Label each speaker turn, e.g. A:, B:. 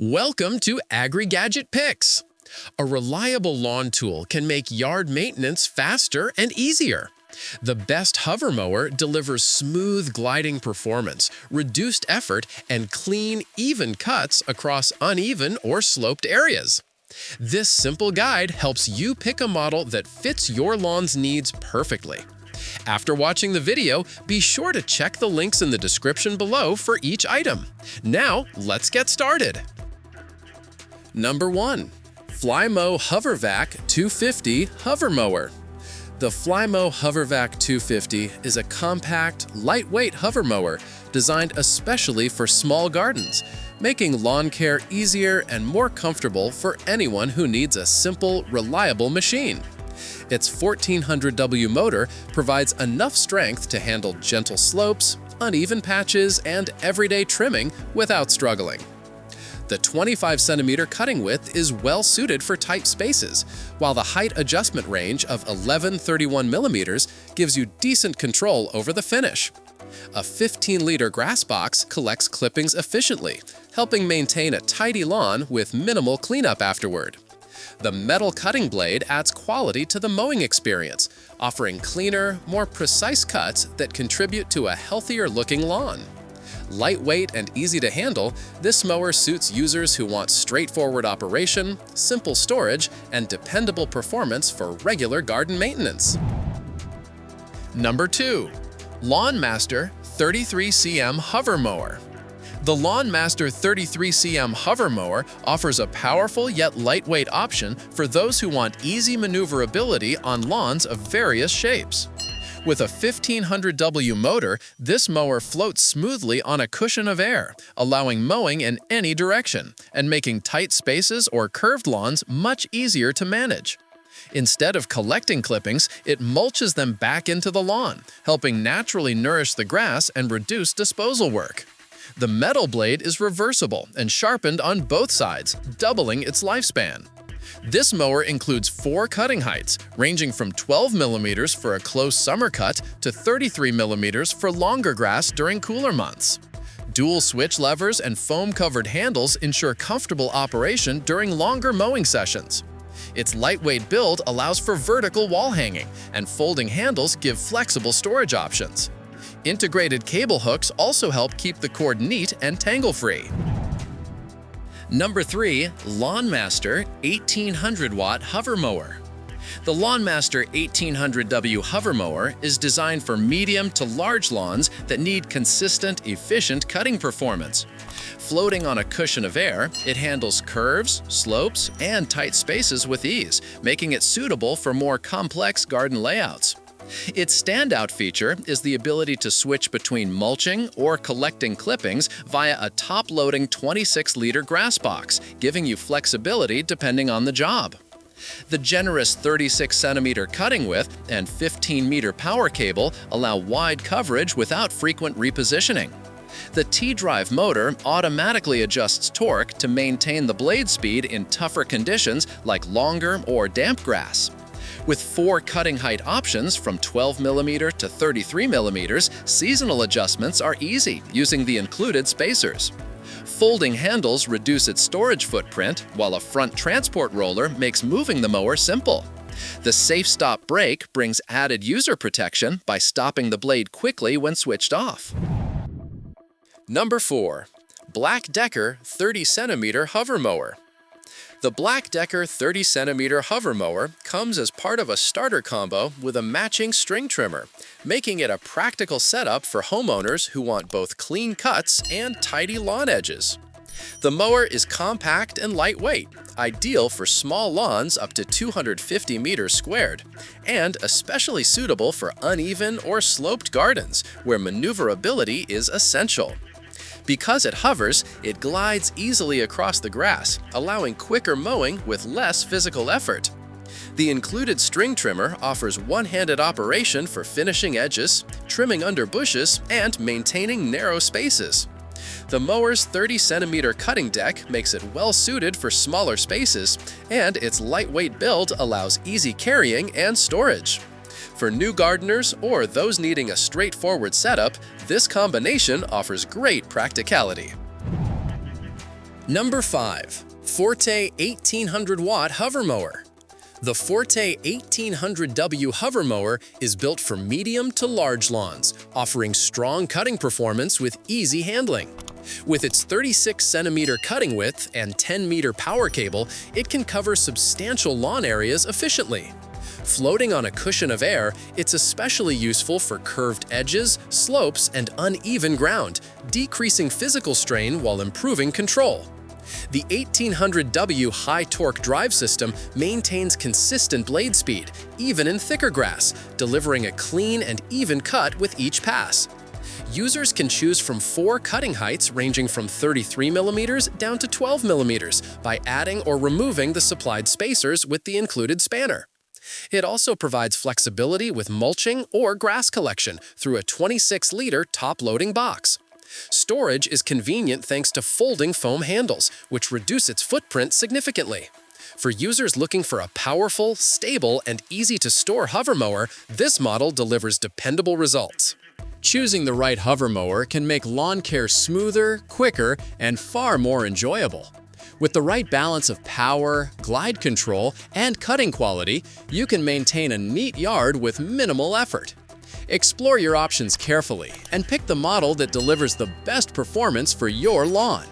A: Welcome to Agri-Gadget Picks. A reliable lawn tool can make yard maintenance faster and easier. The best hover mower delivers smooth gliding performance, reduced effort, and clean, even cuts across uneven or sloped areas. This simple guide helps you pick a model that fits your lawn's needs perfectly. After watching the video, be sure to check the links in the description below for each item. Now, let's get started. Number 1. Flymo Hovervac 250 Hover Mower. The Flymo Hovervac 250 is a compact, lightweight hover mower designed especially for small gardens, making lawn care easier and more comfortable for anyone who needs a simple, reliable machine. Its 1400W motor provides enough strength to handle gentle slopes, uneven patches, and everyday trimming without struggling. The 25cm cutting width is well suited for tight spaces, while the height adjustment range of 11-31mm gives you decent control over the finish. A 15-liter grass box collects clippings efficiently, helping maintain a tidy lawn with minimal cleanup afterward. The metal cutting blade adds quality to the mowing experience, offering cleaner, more precise cuts that contribute to a healthier-looking lawn. Lightweight and easy to handle, this mower suits users who want straightforward operation, simple storage, and dependable performance for regular garden maintenance. Number 2. LawnMaster 33cm Hover Mower. The LawnMaster 33cm Hover Mower offers a powerful yet lightweight option for those who want easy maneuverability on lawns of various shapes. With a 1500W motor, this mower floats smoothly on a cushion of air, allowing mowing in any direction and making tight spaces or curved lawns much easier to manage. Instead of collecting clippings, it mulches them back into the lawn, helping naturally nourish the grass and reduce disposal work. The metal blade is reversible and sharpened on both sides, doubling its lifespan. This mower includes 4 cutting heights, ranging from 12mm for a close summer cut to 33mm for longer grass during cooler months. Dual switch levers and foam-covered handles ensure comfortable operation during longer mowing sessions. Its lightweight build allows for vertical wall hanging, and folding handles give flexible storage options. Integrated cable hooks also help keep the cord neat and tangle-free. Number 3. LawnMaster 1800W Hover Mower. The LawnMaster 1800W Hover Mower is designed for medium to large lawns that need consistent, efficient cutting performance. Floating on a cushion of air, it handles curves, slopes, and tight spaces with ease, making it suitable for more complex garden layouts. Its standout feature is the ability to switch between mulching or collecting clippings via a top-loading 26-liter grass box, giving you flexibility depending on the job. The generous 36cm cutting width and 15-meter power cable allow wide coverage without frequent repositioning. The T-drive motor automatically adjusts torque to maintain the blade speed in tougher conditions like longer or damp grass. With 4 cutting height options from 12mm to 33mm, seasonal adjustments are easy using the included spacers. Folding handles reduce its storage footprint, while a front transport roller makes moving the mower simple. The Safe Stop brake brings added user protection by stopping the blade quickly when switched off. Number 4. Black+Decker 30cm Hover Mower. The Black+Decker 30cm Hover Mower comes as part of a starter combo with a matching string trimmer, making it a practical setup for homeowners who want both clean cuts and tidy lawn edges. The mower is compact and lightweight, ideal for small lawns up to 250 meters squared, and especially suitable for uneven or sloped gardens where maneuverability is essential. Because it hovers, it glides easily across the grass, allowing quicker mowing with less physical effort. The included string trimmer offers one-handed operation for finishing edges, trimming under bushes, and maintaining narrow spaces. The mower's 30cm cutting deck makes it well-suited for smaller spaces, and its lightweight build allows easy carrying and storage. For new gardeners or those needing a straightforward setup, this combination offers great practicality. Number 5. Forte 1800-watt hover mower. The Forte 1800W hover mower is built for medium to large lawns, offering strong cutting performance with easy handling. With its 36-centimeter cutting width and 10-meter power cable, it can cover substantial lawn areas efficiently. Floating on a cushion of air, it's especially useful for curved edges, slopes, and uneven ground, decreasing physical strain while improving control. The 1800W high-torque drive system maintains consistent blade speed, even in thicker grass, delivering a clean and even cut with each pass. Users can choose from 4 cutting heights ranging from 33 mm down to 12 mm by adding or removing the supplied spacers with the included spanner. It also provides flexibility with mulching or grass collection through a 26-liter top-loading box. Storage is convenient thanks to folding foam handles, which reduce its footprint significantly. For users looking for a powerful, stable, and easy-to-store hover mower, this model delivers dependable results. Choosing the right hover mower can make lawn care smoother, quicker, and far more enjoyable. With the right balance of power, glide control, and cutting quality, you can maintain a neat yard with minimal effort. Explore your options carefully and pick the model that delivers the best performance for your lawn.